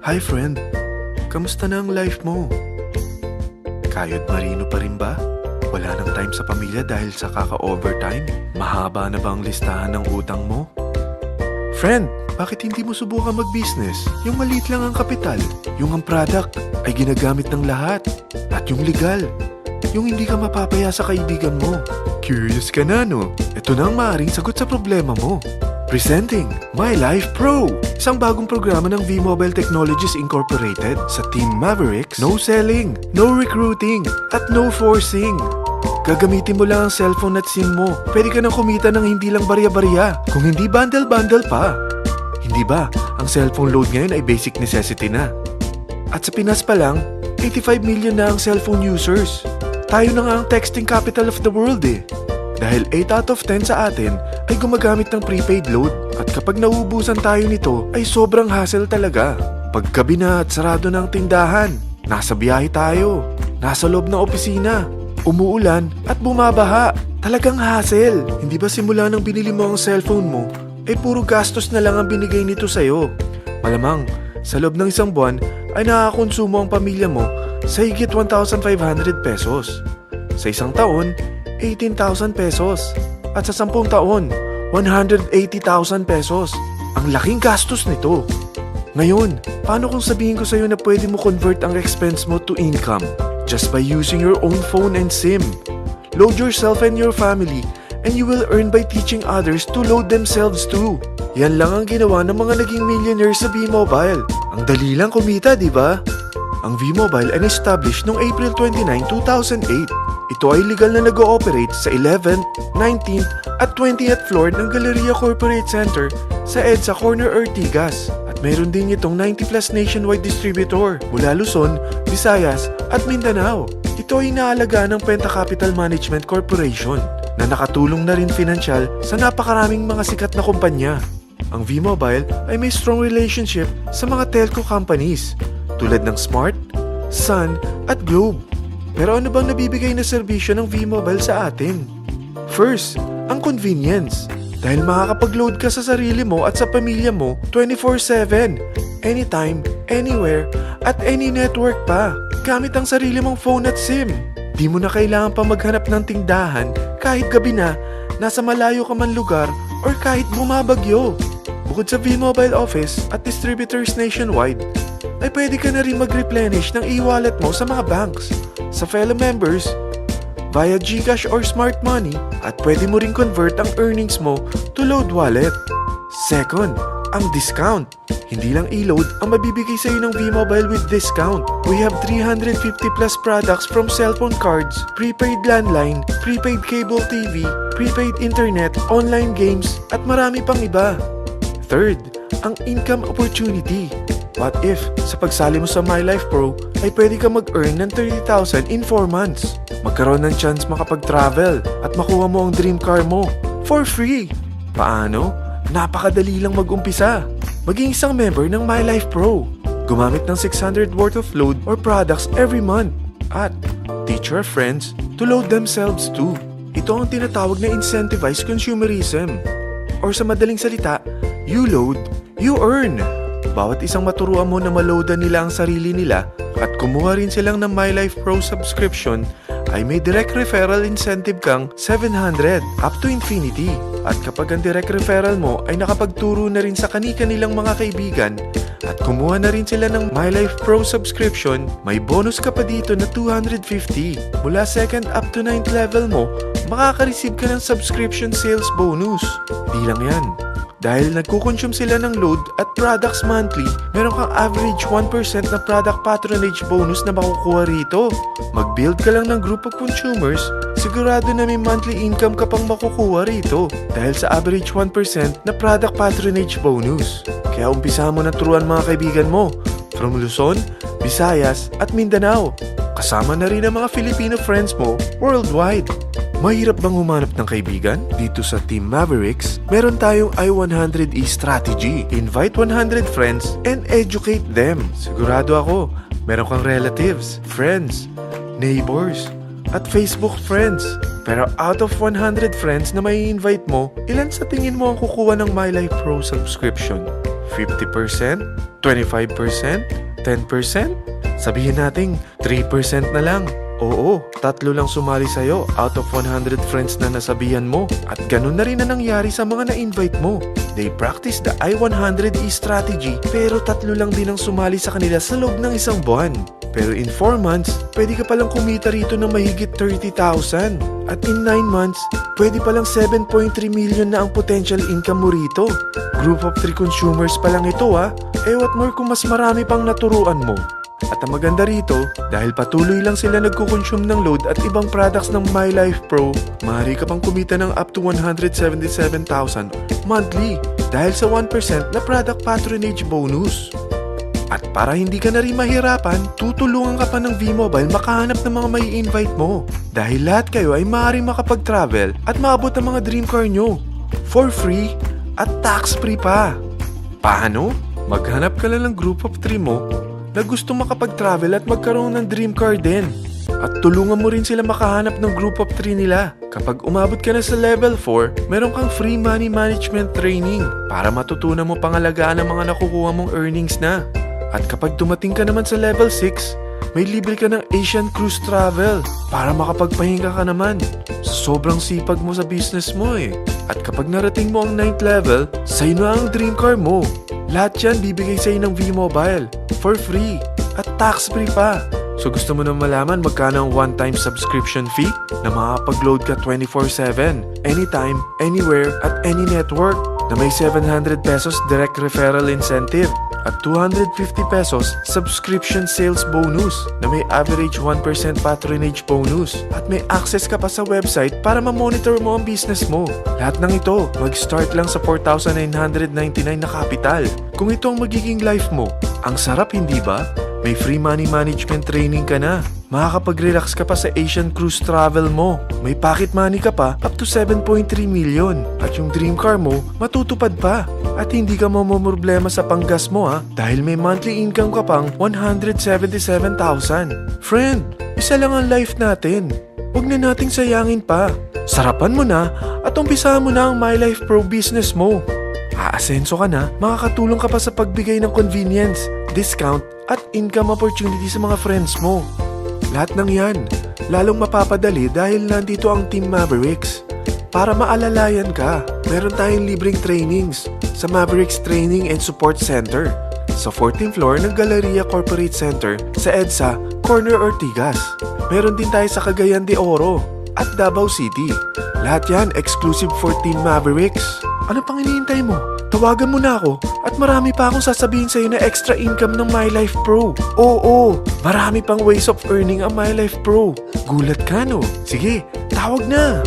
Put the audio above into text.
Hi friend, kamusta na ang life mo? Kayod marino pa rin ba? Wala nang time sa pamilya dahil sa kaka-overtime? Mahaba na ba ang listahan ng utang mo? Friend, bakit hindi mo subukan mag-business? Yung maliit lang ang kapital, yung ang product ay ginagamit ng lahat, at yung legal, yung hindi ka mapapaya sa kaibigan mo. Curious ka na, no? Ito na ang maaaring sagot sa problema mo. Presenting My Life Pro, isang bagong programa ng V-Mobile Technologies Incorporated. Sa Team Mavericks, no selling, no recruiting, at no forcing. Gagamitin mo lang ang cellphone at SIM mo. Pwede ka nang kumita ng hindi lang barya-barya, kung hindi bundle-bundle pa. Hindi ba, ang cellphone load ngayon ay basic necessity na. At sa Pinas pa lang, 85 million na ang cellphone users. Tayo na nga ang texting capital of the world eh. Dahil 8 out of 10 sa atin ay gumagamit ng prepaid load. At kapag nauubusan tayo nito ay sobrang hassle talaga. Paggabi na at sarado ng tindahan, nasa biyahe tayo, nasa loob ng opisina, umuulan at bumabaha. Talagang hassle. Hindi ba simula nang binili mo ang cellphone mo, ay puro gastos na lang ang binigay nito sa'yo? Malamang, sa loob ng isang buwan ay nakakakonsumo ang pamilya mo sa higit 1,500 pesos. Sa isang taon, 18,000 pesos. At sa 10 taon, 180,000 pesos. Ang laking gastos nito. Ngayon, paano kung sabihin ko sa'yo na pwede mo convert ang expense mo to income just by using your own phone and SIM? Load yourself and your family and you will earn by teaching others to load themselves too. Yan lang ang ginawa ng mga naging millionaires sa V-Mobile. Ang dali lang kumita, di ba? Ang V-Mobile ay established noong April 29, 2008. Ito ay legal na nag-ooperate sa 11th, 19th at 20th floor ng Galleria Corporate Center sa EDSA Corner Ortigas. At meron din itong 90 plus nationwide distributor mula Luzon, Visayas at Mindanao. Ito ay inaalagaan ng Penta Capital Management Corporation na nakatulong na rin pinansyal sa napakaraming mga sikat na kumpanya. Ang V-Mobile ay may strong relationship sa mga telco companies tulad ng Smart, Sun at Globe. Pero ano bang nabibigay na serbisyo ng V-Mobile sa atin? First, ang convenience. Dahil makakapag-load ka sa sarili mo at sa pamilya mo 24/7, anytime, anywhere, at any network pa. Gamit ang sarili mong phone at SIM. Di mo na kailangan pa maghanap ng tindahan kahit gabi na, nasa malayo ka man lugar, or kahit bumabagyo. Bukod sa V-Mobile office at distributors nationwide, ay pwede ka na rin mag-replenish ng e-wallet mo sa mga banks, sa fellow members, via GCash or Smart Money, at pwede mo rin convert ang earnings mo to load wallet. Second, ang discount. Hindi lang e-load ang mabibigay sa iyo ng V-Mobile with discount. We have 350 plus products from cellphone cards, prepaid landline, prepaid cable TV, prepaid internet, online games, at marami pang iba. Third, ang income opportunity. What if, sa pagsali mo sa My Life Pro, ay pwede ka mag-earn ng 30,000 in 4 months? Magkaroon ng chance makapag-travel at makuha mo ang dream car mo for free. Paano? Napakadali lang mag-umpisa. Maging isang member ng My Life Pro. Gumamit ng 600 worth of load or products every month. At teach your friends to load themselves too. Ito ang tinatawag na incentivized consumerism. Or sa madaling salita, you load, you earn. Bawat isang maturuan mo na maloadan nila ang sarili nila at kumuha rin silang ng My Life Pro subscription ay may direct referral incentive kang 700 up to infinity. At kapag ang direct referral mo ay nakapagturo na rin sa kani-kanilang mga kaibigan at kumuha na rin sila ng My Life Pro subscription, may bonus ka pa dito na 250. Mula 2nd up to 9th level mo, makaka-receive ka ng subscription sales bonus. Di lang yan. Dahil nagkukonsume sila ng load at products monthly, meron kang average 1% na product patronage bonus na makukuha rito. Mag-build ka lang ng group of consumers, sigurado na may monthly income ka pang makukuha rito dahil sa average 1% na product patronage bonus. Kaya umpisa mo na turuan mga kaibigan mo from Luzon, Visayas at Mindanao. Kasama na rin ang mga Filipino friends mo worldwide. Mahirap bang humanap ng kaibigan? Dito sa Team Mavericks, meron tayong I100E strategy. Invite 100 friends and educate them. Sigurado ako, meron kang relatives, friends, neighbors, at Facebook friends. Pero out of 100 friends na may invite mo, ilan sa tingin mo ang kukuha ng My Life Pro subscription? 50%? 25%? 10%? Sabihin nating 3% na lang. Oo, 3 lang sumali sa'yo out of 100 friends na nasabihan mo. At ganun na rin na nangyari sa mga na-invite mo. They practice the I-100E strategy pero 3 lang din ang sumali sa kanila sa loob ng isang buwan. Pero in 4 months, pwede ka palang kumita rito ng mahigit 30,000. At in 9 months, pwede palang 7.3 million na ang potential income mo rito. Group of 3 consumers pa lang ito what more kung mas marami pang naturuan mo. At ang maganda rito, dahil patuloy lang sila nagko-consume ng load at ibang products ng My Life Pro, maaari ka pang kumita ng up to 177,000 monthly dahil sa 1% na product patronage bonus. At para hindi ka na rin mahirapan, tutulungan ka pa ng V-Mobile makahanap ng mga may invite mo. Dahil lahat kayo ay maaaring makapag-travel at maabot ang mga dream car nyo. For free at tax-free pa. Paano? Maghanap ka lang ng group of 3 mo na gusto makapag-travel at magkaroon ng dream car din. At tulungan mo rin sila makahanap ng group of 3 nila. Kapag umabot ka na sa level 4, meron kang free money management training para matutunan mo pangalagaan ang mga nakukuha mong earnings na. At kapag dumating ka naman sa level 6, may libre ka ng Asian Cruise Travel para makapagpahinga ka naman. Sobrang sipag mo sa business mo At kapag narating mo ang 9th level, sa'yo na ang dream car mo. Lahat yan bibigay sa'yo ng V-Mobile for free at tax-free pa. So gusto mo na malaman magkano ang one-time subscription fee na makakapag-load ka 24/7, anytime, anywhere, at any network na may 700 pesos direct referral incentive at 250 pesos subscription sales bonus na may average 1% patronage bonus at may access ka pa sa website para ma-monitor mo ang business mo. Lahat ng ito, mag-start lang sa 4,999 na capital. Kung ito ang magiging life mo, ang sarap hindi ba? May free money management training ka na. Makakapag-relax ka pa sa Asian Cruise Travel mo. May pocket money ka pa up to 7.3 million. At yung dream car mo, matutupad pa. At hindi ka mamumroblema sa panggas mo dahil may monthly income ka pang 177,000. Friend, isa lang ang life natin. Huwag na nating sayangin pa. Sarapan mo na at umpisahan mo na ang My Life Pro business mo. Aasenso ka na, makakatulong ka pa sa pagbigay ng convenience, discount, at income opportunity sa mga friends mo. Lahat ng yan, lalong mapapadali dahil nandito ang Team Mavericks. Para maalalayan ka, meron tayong libreng trainings sa Mavericks Training and Support Center sa 14th floor ng Galleria Corporate Center sa EDSA, Corner Ortigas. Meron din tayo sa Cagayan de Oro at Davao City. Lahat yan exclusive for Team Mavericks. Ano pang hinihintay mo? Tawagan mo na ako at marami pa akong sasabihin sa'yo na extra income ng My Life Pro. Oo, marami pang ways of earning ang My Life Pro. Gulat ka no? Sige, tawag na!